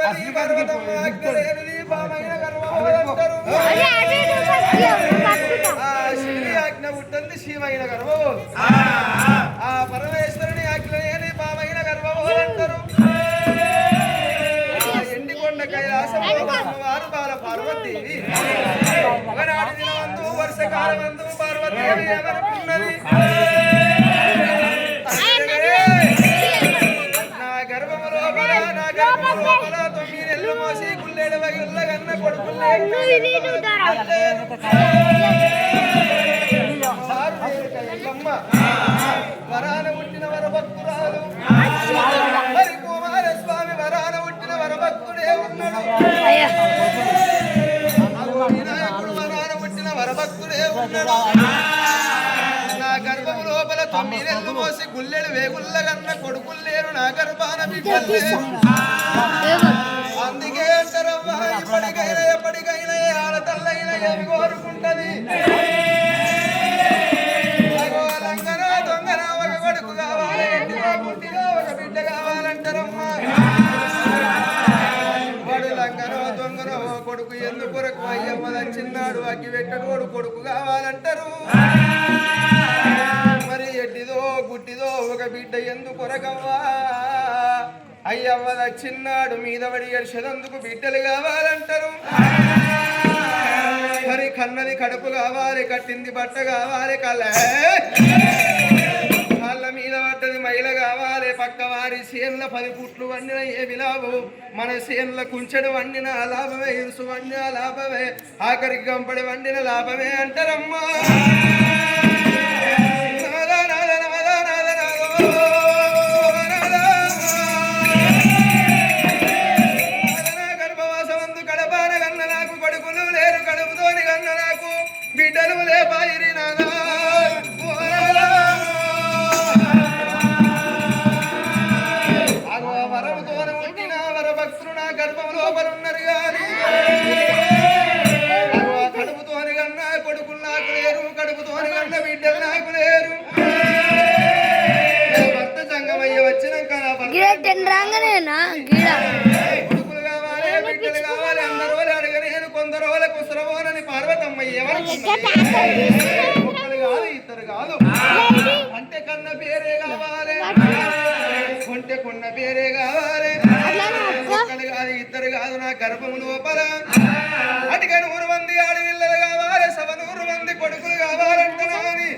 పుట్టది పర్వతం ఆజ్ఞలేనిది పామైన గర్వమంటారు శివుని ఆజ్ఞ పుట్టింది శివైన గర్వం ఆ పరమేశ్వరుని ఆజ్ఞ లేని పామైన గర్వం అంటారు ఎండికొండ కైలాసంలో వారు బాల పార్వతీదేవి ఒకనాటి దినవంతు వర్షకాలమందు పార్వతీదేవి ఏమనుకున్నది నా గర్భము లోపల 9 నెలలు మోసి గుల్లేడు వగిల్లగన్న కొడుకులే వరాన పుట్టిన వరభక్తురాలు హరి కుమారస్వామి వరాన పుట్టిన వరభక్తుడే ఉన్నాడు వినాయకుడు వరాన పుట్టిన వరభక్తుడే ఉన్నాడు నా గర్భము లోపల 9 నెలలు మోసి గుల్లెడు వేగుల్లగన్న కొడుకులు లేరు నా గర్భాన బిడ్డలు లేరు అందుకే అంటారమ్మా ఎప్పటికైనా ఆడతల్లైనా ఏమి కోరుకుంటది దొంగన ఒక కొడుకు కావాలి పుట్టిగా ఒక బిడ్డ కావాలంటారమ్మా వాడు లంగనో దొంగనో కొడుకు ఎందుకొరకు అయ్యమ్మ చిన్నాడు అగ్గి పెట్టడోడు కొడుకు కావాలంటారు మరి ఎడ్డిదో గుడ్డిదో ఒక బిడ్డ ఎందుకొరకవ్వా అయ్యవ్వ చిన్నాడు మీద పడి ఎడిసేందుకు బిడ్డలు కావాలంటారు మరి కన్నది కడుపు కావాలి కట్టింది బట్ట కావాలి కాళ్ళ మీద పడ్డది మైల కావాలి పక్క వారి సేన్ల 10 పుట్లు వండిన ఏమి లాభం మన సేన్ల కుంచెడు వండిన లాభమే ఇరుసు వండిన లాభమే ఆఖరికి గంపడి వండిన లాభమే అంటారమ్మా బిడ్డలు లేపాయిరి నాదా వరముతో పుట్టిన వరభక్తులు నా గర్భం లోపలున్నారు గాని కడుపుతోని కన్నా కొడుకులు నాకు లేరు కడుపుతోని కన్నా బిడ్డలు నాకు లేరు భర్త సంగమయ్య వచ్చినాక కొడుకులు కావాలి బిడ్డలు కావాలి అందరూ అడగలేను కొందరు కుసరవోనని పార్వతమ్మయ్య ఒకరు కాదు ఇద్దరు కాదు అంటే కన్న పేరే కావాలి కొంటే కొన్న పేరే కావాలి ఒకరు కాదు ఇద్దరు కాదు నా గర్భము లోపల అటుగా 100 మంది ఆడపిల్లలు కావాలి 100 మంది కొడుకులు కావాలంటున్నాని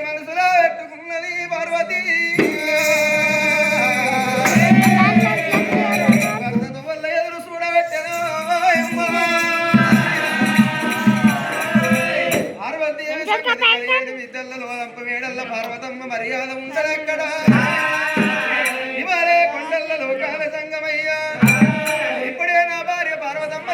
మనసులో పెట్టుకున్నది పార్వతి మేడల్ల పార్వతమ్మ మర్యాద ఉండదక్కడ ఇవాళే కొండల్ల లోకాల సంగమయ్యా ఇప్పుడే నా భార్య పార్వతమ్మ